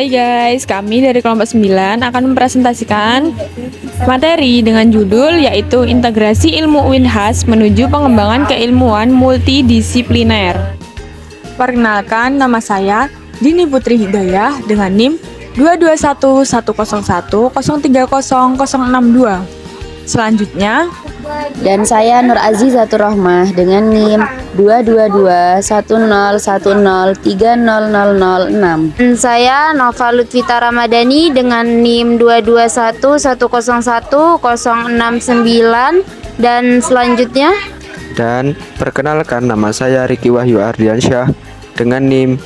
Hai guys, kami dari kelompok 9 akan mempresentasikan materi dengan judul yaitu Integrasi Ilmu Winhas menuju Pengembangan Keilmuan Multidisipliner. Perkenalkan, nama saya Dini Putri Hidayah dengan NIM 2211010300062. Selanjutnya, dan saya Nur Azizatur Rohmah dengan NIM 2221010300006. Dan saya Nova Lutfita Ramadhani dengan NIM 221101069. Dan selanjutnya, dan perkenalkan, nama saya Riki Wahyu Ardiansyah dengan NIM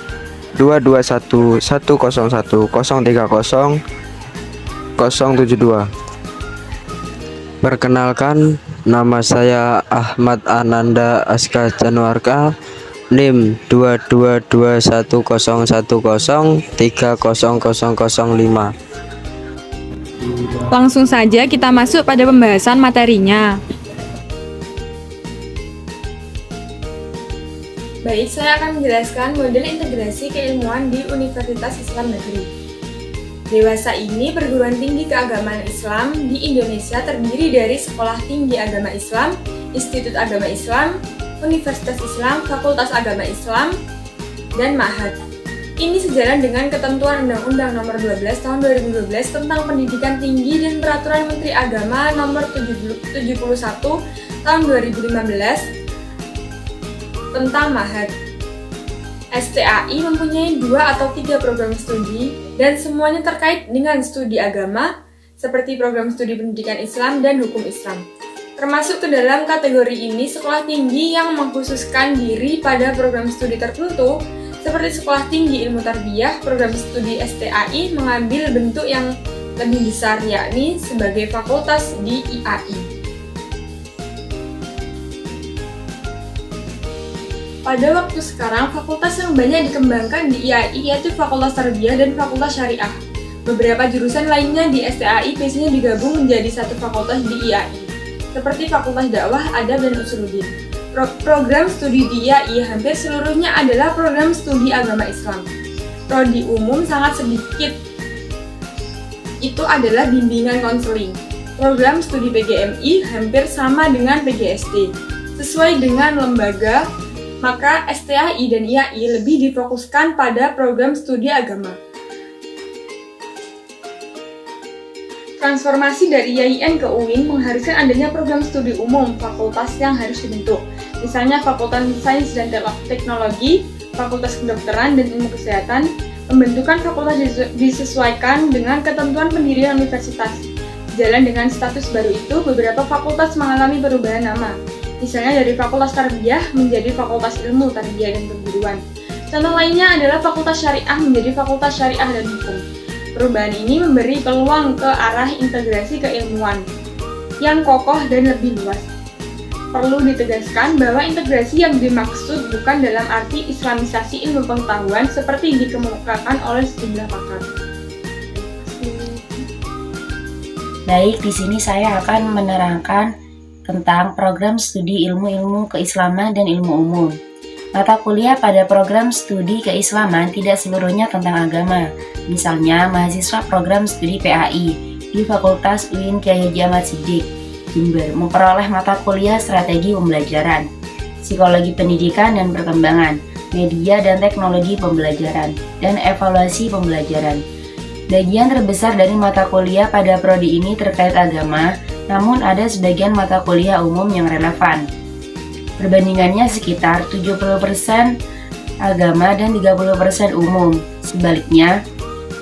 2211010300072. Perkenalkan, nama saya Ahmad Ananda Aska Januarka, NIM 2221010300005. langsung saja kita masuk pada pembahasan materinya. Baik, saya akan menjelaskan model integrasi keilmuan di Universitas Islam Negeri. Dewasa ini perguruan tinggi keagamaan Islam di Indonesia terdiri dari Sekolah Tinggi Agama Islam, Institut Agama Islam, Universitas Islam, Fakultas Agama Islam, dan Ma'had. Ini sejalan dengan ketentuan Undang-Undang Nomor 12 Tahun 2012 tentang Pendidikan Tinggi dan Peraturan Menteri Agama Nomor 71 Tahun 2015 tentang Ma'had. STAI mempunyai 2 atau 3 program studi dan semuanya terkait dengan studi agama seperti program studi pendidikan Islam dan hukum Islam. Termasuk ke dalam kategori ini sekolah tinggi yang mengkhususkan diri pada program studi tertentu seperti Sekolah Tinggi Ilmu Tarbiyah. Program studi STAI mengambil bentuk yang lebih besar yakni sebagai fakultas di IAI. Pada waktu sekarang, fakultas yang banyak dikembangkan di IAI yaitu Fakultas Tarbiyah dan Fakultas Syariah. Beberapa jurusan lainnya di STAI biasanya digabung menjadi satu fakultas di IAI, seperti Fakultas Dakwah, Adab, dan Usuluddin. Program studi di IAI hampir seluruhnya adalah program studi agama Islam. Prodi umum sangat sedikit, itu adalah bimbingan konseling. Program studi PGMI hampir sama dengan PGSD. Sesuai dengan lembaga, maka STAI dan IAI lebih difokuskan pada program studi agama. Transformasi dari IAIN ke UIN mengharuskan adanya program studi umum fakultas yang harus dibentuk. Misalnya Fakultas Sains dan Teknologi, Fakultas Kedokteran dan Ilmu Kesehatan. Pembentukan fakultas disesuaikan dengan ketentuan pendirian universitas. Sejalan dengan status baru itu, beberapa fakultas mengalami perubahan nama. Misalnya dari Fakultas Tarbiyah menjadi Fakultas Ilmu Tarbiyah dan Keguruan. Contoh lainnya adalah Fakultas Syariah menjadi Fakultas Syariah dan Hukum. Perubahan ini memberi peluang ke arah integrasi keilmuan yang kokoh dan lebih luas. Perlu ditegaskan bahwa integrasi yang dimaksud bukan dalam arti islamisasi ilmu pengetahuan seperti dikemukakan oleh sejumlah pakar. Baik, di sini saya akan menerangkan tentang program studi ilmu-ilmu keislaman dan ilmu umum. Mata kuliah pada program studi keislaman tidak seluruhnya tentang agama. Misalnya, mahasiswa program studi PAI di Fakultas UIN Kyai Haji Ahmad Siddiq, Jember, memperoleh mata kuliah strategi pembelajaran, psikologi pendidikan dan perkembangan, media dan teknologi pembelajaran, dan evaluasi pembelajaran. Bagian terbesar dari mata kuliah pada prodi ini terkait agama, namun ada sebagian mata kuliah umum yang relevan. Perbandingannya sekitar 70% agama dan 30% umum. Sebaliknya,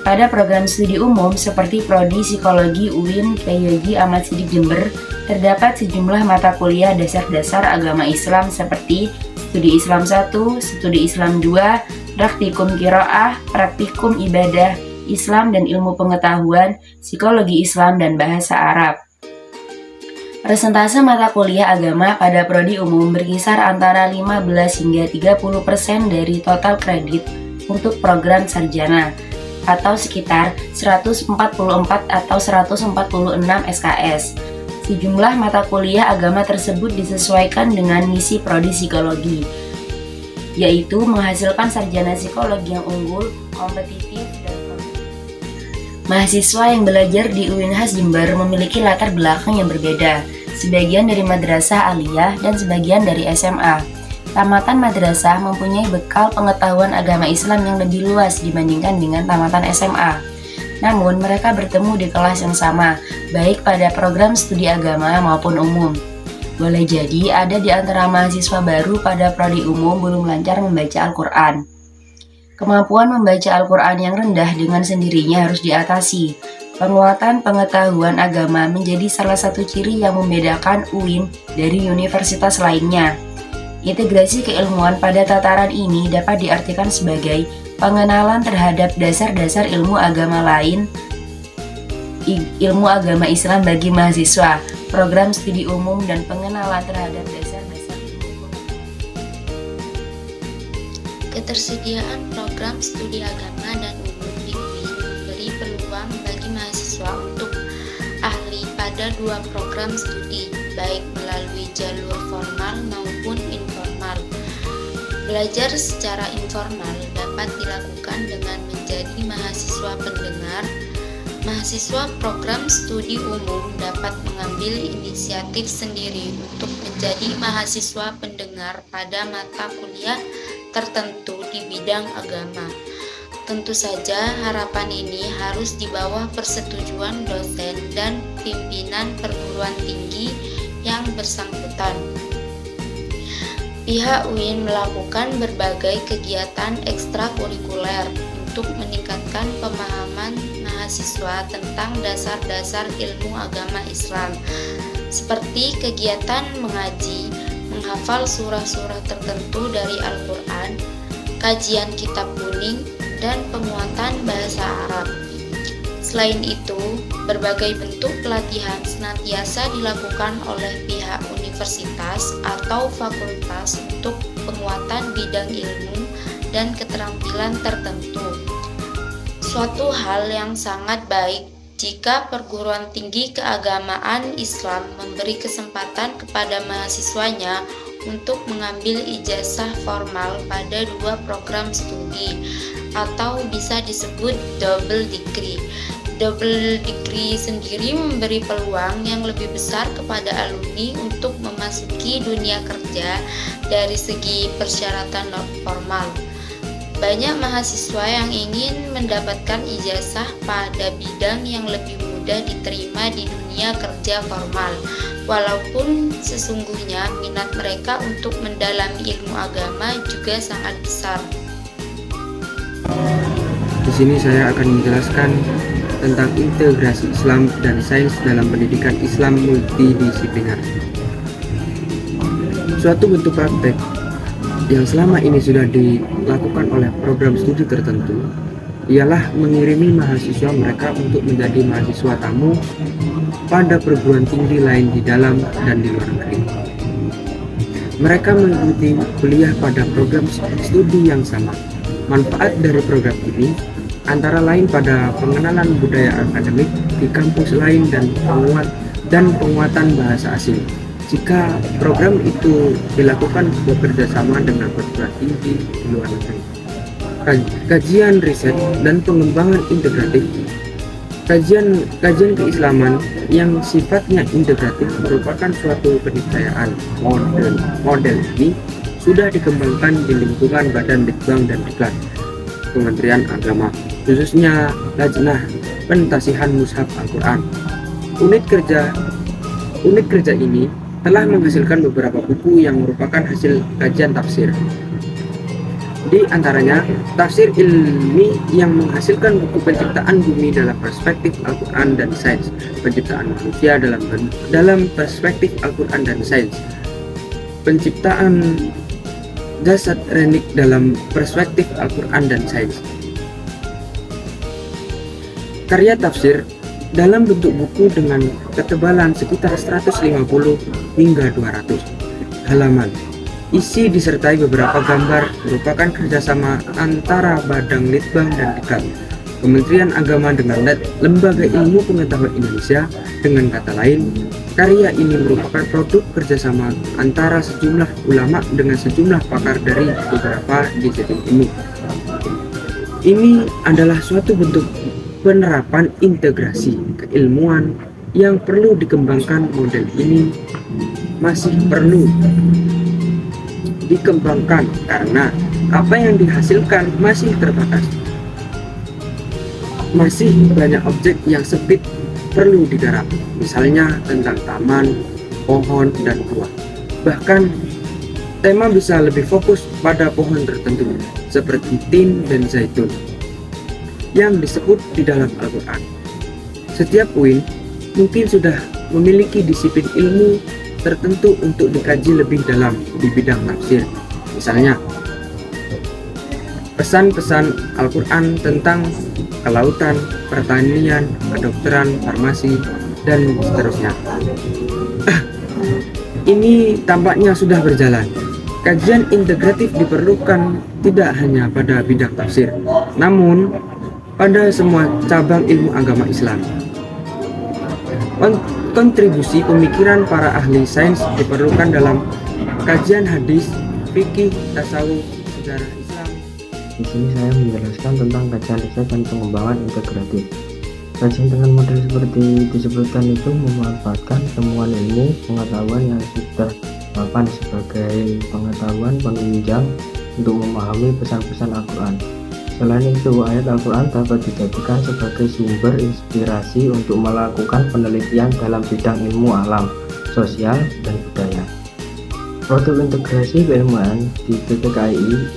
pada program studi umum seperti Prodi Psikologi UIN Kyai Haji Ahmad Siddiq Jember, terdapat sejumlah mata kuliah dasar-dasar agama Islam seperti Studi Islam 1, Studi Islam 2, Praktikum Qiraah, Praktikum Ibadah Islam dan Ilmu Pengetahuan, Psikologi Islam dan Bahasa Arab. Persentase mata kuliah agama pada prodi umum berkisar antara 15 hingga 30% dari total kredit untuk program sarjana, atau sekitar 144 atau 146 SKS. Sejumlah mata kuliah agama tersebut disesuaikan dengan misi prodi psikologi, yaitu menghasilkan sarjana psikologi yang unggul, kompetitif, dan produktif. Mahasiswa yang belajar di UINHAS Jember memiliki latar belakang yang berbeda, sebagian dari madrasah aliyah dan sebagian dari SMA. Tamatan madrasah mempunyai bekal pengetahuan agama Islam yang lebih luas dibandingkan dengan tamatan SMA. Namun, mereka bertemu di kelas yang sama, baik pada program studi agama maupun umum. Boleh jadi ada di antara mahasiswa baru pada prodi umum belum lancar membaca Al-Quran. Kemampuan membaca Al-Quran yang rendah dengan sendirinya harus diatasi. Penguatan pengetahuan agama menjadi salah satu ciri yang membedakan UIN dari universitas lainnya. Integrasi keilmuan pada tataran ini dapat diartikan sebagai pengenalan terhadap dasar-dasar ilmu agama lain, ilmu agama Islam bagi mahasiswa, program studi umum, dan pengenalan terhadap dasar-dasar ilmu. Ketersediaan program studi agama dan umum di UIN memberi peluang bagi mahasiswa untuk ahli pada dua program studi, baik melalui jalur formal maupun informal. Belajar secara informal dapat dilakukan dengan menjadi mahasiswa pendengar. Mahasiswa program studi umum dapat mengambil inisiatif sendiri untuk menjadi mahasiswa pendengar pada mata kuliah tertentu di bidang agama. Tentu saja harapan ini harus di bawah persetujuan dosen dan pimpinan perguruan tinggi yang bersangkutan. Pihak UIN melakukan berbagai kegiatan ekstrakurikuler untuk meningkatkan pemahaman mahasiswa tentang dasar-dasar ilmu agama Islam, seperti kegiatan mengaji, menghafal surah-surah tertentu dari Al-Quran, kajian kitab kuning, dan penguatan bahasa Arab. Selain itu, berbagai bentuk pelatihan senantiasa dilakukan oleh pihak universitas atau fakultas untuk penguatan bidang ilmu dan keterampilan tertentu. Suatu hal yang sangat baik jika perguruan tinggi keagamaan Islam memberi kesempatan kepada mahasiswanya untuk mengambil ijazah formal pada dua program studi atau bisa disebut double degree. Double degree sendiri memberi peluang yang lebih besar kepada alumni untuk memasuki dunia kerja dari segi persyaratan non formal. Banyak mahasiswa yang ingin mendapatkan ijazah pada bidang yang lebih mudah diterima di dunia kerja formal, walaupun sesungguhnya minat mereka untuk mendalami ilmu agama juga sangat besar. Di sini saya akan menjelaskan tentang integrasi Islam dan sains dalam pendidikan Islam multidisipliner. Suatu bentuk praktek yang selama ini sudah dilakukan oleh program studi tertentu ialah mengirimi mahasiswa mereka untuk menjadi mahasiswa tamu pada perguruan tinggi lain di dalam dan di luar negeri. Mereka mengikuti kuliah pada program studi yang sama. Manfaat dari program ini antara lain pada pengenalan budaya akademik di kampus lain dan penguatan bahasa asing. Jika program itu dilakukan bekerja sama dengan perguruan tinggi di luar negeri. Kajian riset dan pengembangan integratif. Kajian keislaman yang sifatnya integratif merupakan suatu keniscayaan. Model ini sudah dikembangkan di lingkungan Badan Litbang dan Diklat Kementerian Agama, khususnya Lajnah Pentasihan Mushaf Al-Quran. Unit kerja ini telah menghasilkan beberapa buku yang merupakan hasil kajian tafsir. Di antaranya, tafsir ilmi yang menghasilkan buku penciptaan bumi dalam perspektif Al-Quran dan sains, penciptaan manusia dalam perspektif Al-Quran dan sains, penciptaan jasad renik dalam perspektif Al-Quran dan sains. Karya tafsir dalam bentuk buku dengan ketebalan sekitar 150 hingga 200 halaman. Isi disertai beberapa gambar merupakan kerjasama antara Badan Litbang dan Diklat Kementerian Agama dengan Lembaga Ilmu Pengetahuan Indonesia. Dengan kata lain, karya ini merupakan produk kerjasama antara sejumlah ulama dengan sejumlah pakar dari beberapa disiplin ilmu. Ini adalah suatu bentuk penerapan integrasi keilmuan yang perlu dikembangkan. Model ini masih perlu dikembangkan karena apa yang dihasilkan masih terbatas. Masih banyak objek yang sempit perlu digarap, misalnya tentang taman, pohon, dan buah. Bahkan tema bisa lebih fokus pada pohon tertentu seperti tin dan zaitun yang disebut di dalam Al-Quran. Setiap UIN mungkin sudah memiliki disiplin ilmu tertentu untuk dikaji lebih dalam di bidang tafsir, misalnya pesan-pesan Al-Quran tentang kelautan, pertanian, kedokteran, farmasi, dan seterusnya. Ini tampaknya sudah berjalan. Kajian integratif diperlukan tidak hanya pada bidang tafsir, namun pada semua cabang ilmu agama Islam. Kontribusi pemikiran para ahli sains diperlukan dalam kajian hadis, fikih, tasawuf, sejarah Islam. Di sini saya menjelaskan tentang kajian riset dan pengembangan integratif. Kajian dengan model seperti disebutkan itu memanfaatkan temuan ilmu pengetahuan yang sudah mapan sebagai pengetahuan penunjang untuk memahami pesan-pesan Al-Quran. Selain itu, ayat Al-Quran dapat dijadikan sebagai sumber inspirasi untuk melakukan penelitian dalam bidang ilmu alam, sosial, dan budaya. Produk integrasi keilmuan di PTKI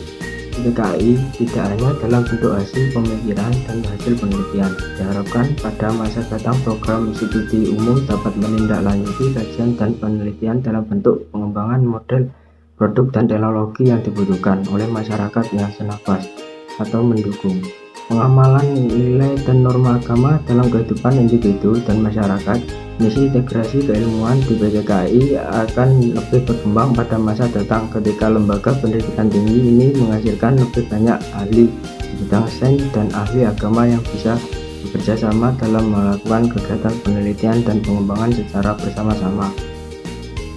tidak hanya dalam bentuk hasil pemikiran dan hasil penelitian. Diharapkan pada masa datang program studi umum dapat menindaklanjuti kajian dan penelitian dalam bentuk pengembangan model produk dan teknologi yang dibutuhkan oleh masyarakat yang senafas atau mendukung pengamalan nilai dan norma agama dalam kehidupan individu dan masyarakat. Misi integrasi keilmuan di PTKI akan lebih berkembang pada masa datang ketika lembaga pendidikan tinggi ini menghasilkan lebih banyak ahli di bidang sains dan ahli agama yang bisa bekerja sama dalam melakukan kegiatan penelitian dan pengembangan secara bersama-sama.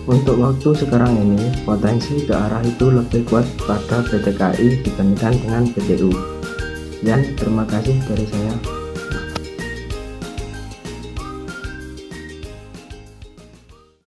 Untuk waktu sekarang ini, potensi ke arah itu lebih kuat pada PTKI dibandingkan dengan PTU. Dan terima kasih dari saya.